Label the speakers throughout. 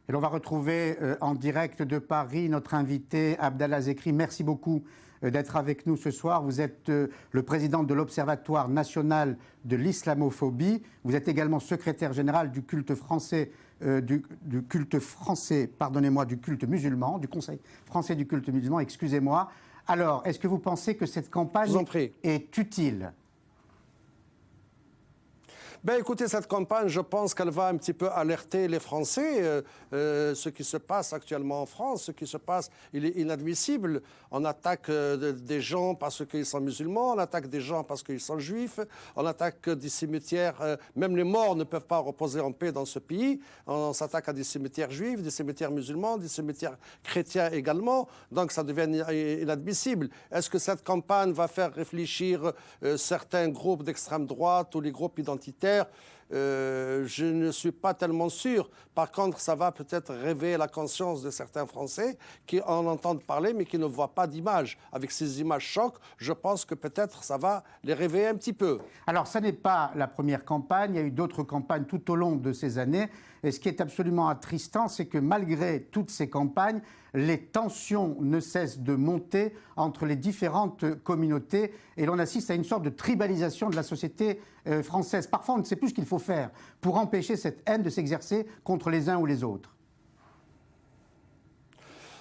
Speaker 1: Et l'on va retrouver en direct de Paris notre invité Abdallah Zekri. Merci beaucoup d'être avec nous ce soir. Vous êtes le président de l'Observatoire national de l'islamophobie. Vous êtes également secrétaire général du culte français, du culte musulman, du Conseil français du culte musulman, excusez-moi. Alors, est-ce que vous pensez que cette campagne est utile ?
Speaker 2: Ben, écoutez, cette campagne, je pense qu'elle va un petit peu alerter les Français. Ce qui se passe actuellement en France, ce qui se passe, il est inadmissible. On attaque des gens parce qu'ils sont musulmans, on attaque des gens parce qu'ils sont juifs, on attaque des cimetières. Même les morts ne peuvent pas reposer en paix dans ce pays. On s'attaque à des cimetières juifs, des cimetières musulmans, des cimetières chrétiens également. Donc ça devient inadmissible. Est-ce que cette campagne va faire réfléchir certains groupes d'extrême droite ou les groupes identitaires? Je ne suis pas tellement sûr. Par contre, ça va peut-être réveiller la conscience de certains Français qui en entendent parler mais qui ne voient pas d'images. Avec ces images chocs, je pense que peut-être ça va les réveiller un petit peu.
Speaker 1: Alors, ça n'est pas la première campagne. Il y a eu d'autres campagnes tout au long de ces années. Et ce qui est absolument attristant, c'est que malgré toutes ces campagnes, les tensions ne cessent de monter entre les différentes communautés et l'on assiste à une sorte de tribalisation de la société française. Parfois, on ne sait plus ce qu'il faut faire pour empêcher cette haine de s'exercer contre les uns ou les autres.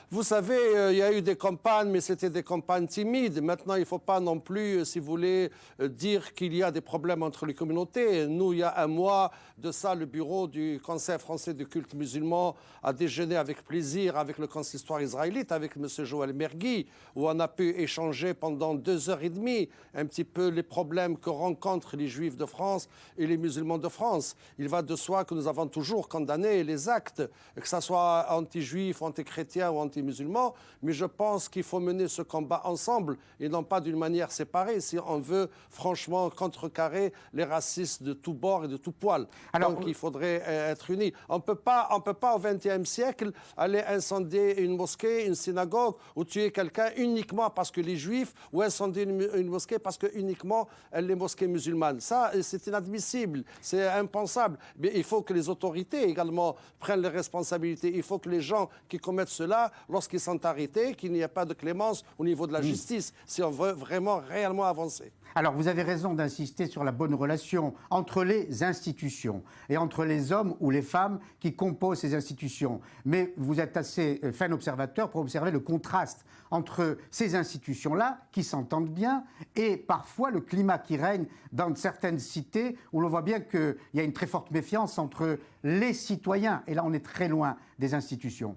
Speaker 2: Vous savez, il y a eu des campagnes, mais c'était des campagnes timides. Maintenant, il ne faut pas non plus, si vous voulez, dire qu'il y a des problèmes entre les communautés. Nous, il y a un mois de ça, le bureau du Conseil français du culte musulman a déjeuné avec plaisir avec le consistoire israélite, avec M. Joël Mergui, où on a pu échanger pendant 2h30 un petit peu les problèmes que rencontrent les Juifs de France et les musulmans de France. Il va de soi que nous avons toujours condamné les actes, que ce soit anti-juifs, anti-chrétiens ou anti-musulmans, mais je pense qu'il faut mener ce combat ensemble et non pas d'une manière séparée si on veut franchement contrecarrer les racistes de tous bords et de tous poils. Alors, donc il faudrait être unis. On ne peut pas au XXe siècle aller incendier une mosquée, une synagogue ou tuer quelqu'un uniquement parce que les juifs ou incendier une mosquée parce que uniquement les mosquées musulmanes. Ça, c'est inadmissible, c'est impensable. Mais il faut que les autorités également prennent les responsabilités. Il faut que les gens qui commettent cela, lorsqu'ils sont arrêtés, qu'il n'y ait pas de clémence au niveau de la justice, si on veut vraiment, réellement avancer.
Speaker 1: Alors, vous avez raison d'insister sur la bonne relation entre les institutions et entre les hommes ou les femmes qui composent ces institutions. Mais vous êtes assez fin observateur pour observer le contraste entre ces institutions-là, qui s'entendent bien, et parfois le climat qui règne dans certaines cités, où l'on voit bien qu'il y a une très forte méfiance entre les citoyens. Et là, on est très loin des institutions.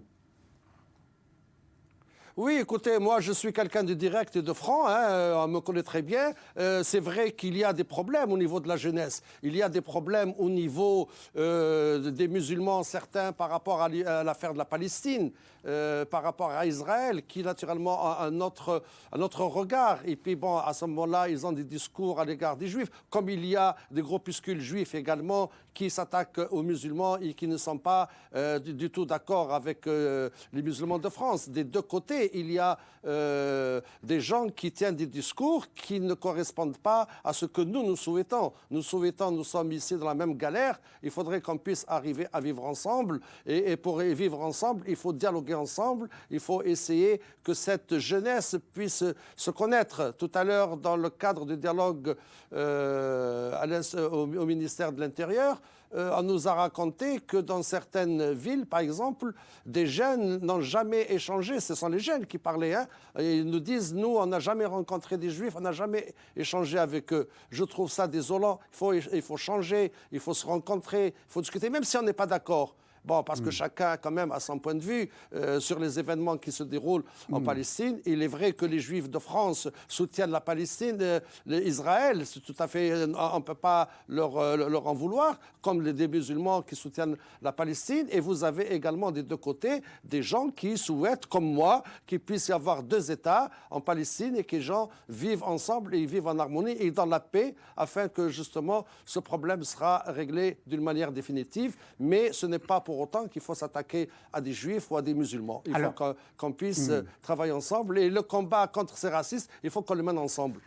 Speaker 2: Oui, écoutez, moi je suis quelqu'un de direct et de franc, on me connaît très bien. C'est vrai qu'il y a des problèmes au niveau de la jeunesse. Il y a des problèmes au niveau des musulmans, certains par rapport à l'affaire de la Palestine, par rapport à Israël, qui naturellement a un autre regard. Et puis bon, à ce moment-là, ils ont des discours à l'égard des juifs, comme il y a des groupuscules juifs également qui s'attaquent aux musulmans et qui ne sont pas du tout d'accord avec les musulmans de France. Des deux côtés, il y a des gens qui tiennent des discours qui ne correspondent pas à ce que nous souhaitons. Nous sommes ici dans la même galère. Il faudrait qu'on puisse arriver à vivre ensemble. Et pour vivre ensemble, il faut dialoguer ensemble. Il faut essayer que cette jeunesse puisse se connaître. Tout à l'heure, dans le cadre du dialogue au ministère de l'Intérieur, on nous a raconté que dans certaines villes, par exemple, des jeunes n'ont jamais échangé. Ce sont les jeunes qui parlaient. Et ils nous disent, nous, on n'a jamais rencontré des juifs, on n'a jamais échangé avec eux. Je trouve ça désolant. Il faut changer, il faut se rencontrer, il faut discuter, même si on n'est pas d'accord. Bon, parce que chacun, quand même, a son point de vue sur les événements qui se déroulent en Palestine. Il est vrai que les Juifs de France soutiennent la Palestine, Israël. C'est tout à fait... On ne peut pas leur en vouloir, comme des musulmans qui soutiennent la Palestine. Et vous avez également des deux côtés des gens qui souhaitent, comme moi, qu'il puisse y avoir deux États en Palestine et que les gens vivent ensemble et vivent en harmonie et dans la paix, afin que, justement, ce problème sera réglé d'une manière définitive. Mais ce n'est pas pour autant qu'il faut s'attaquer à des juifs ou à des musulmans. Il faut qu'on puisse travailler ensemble. Et le combat contre ces racistes, il faut qu'on le mène ensemble.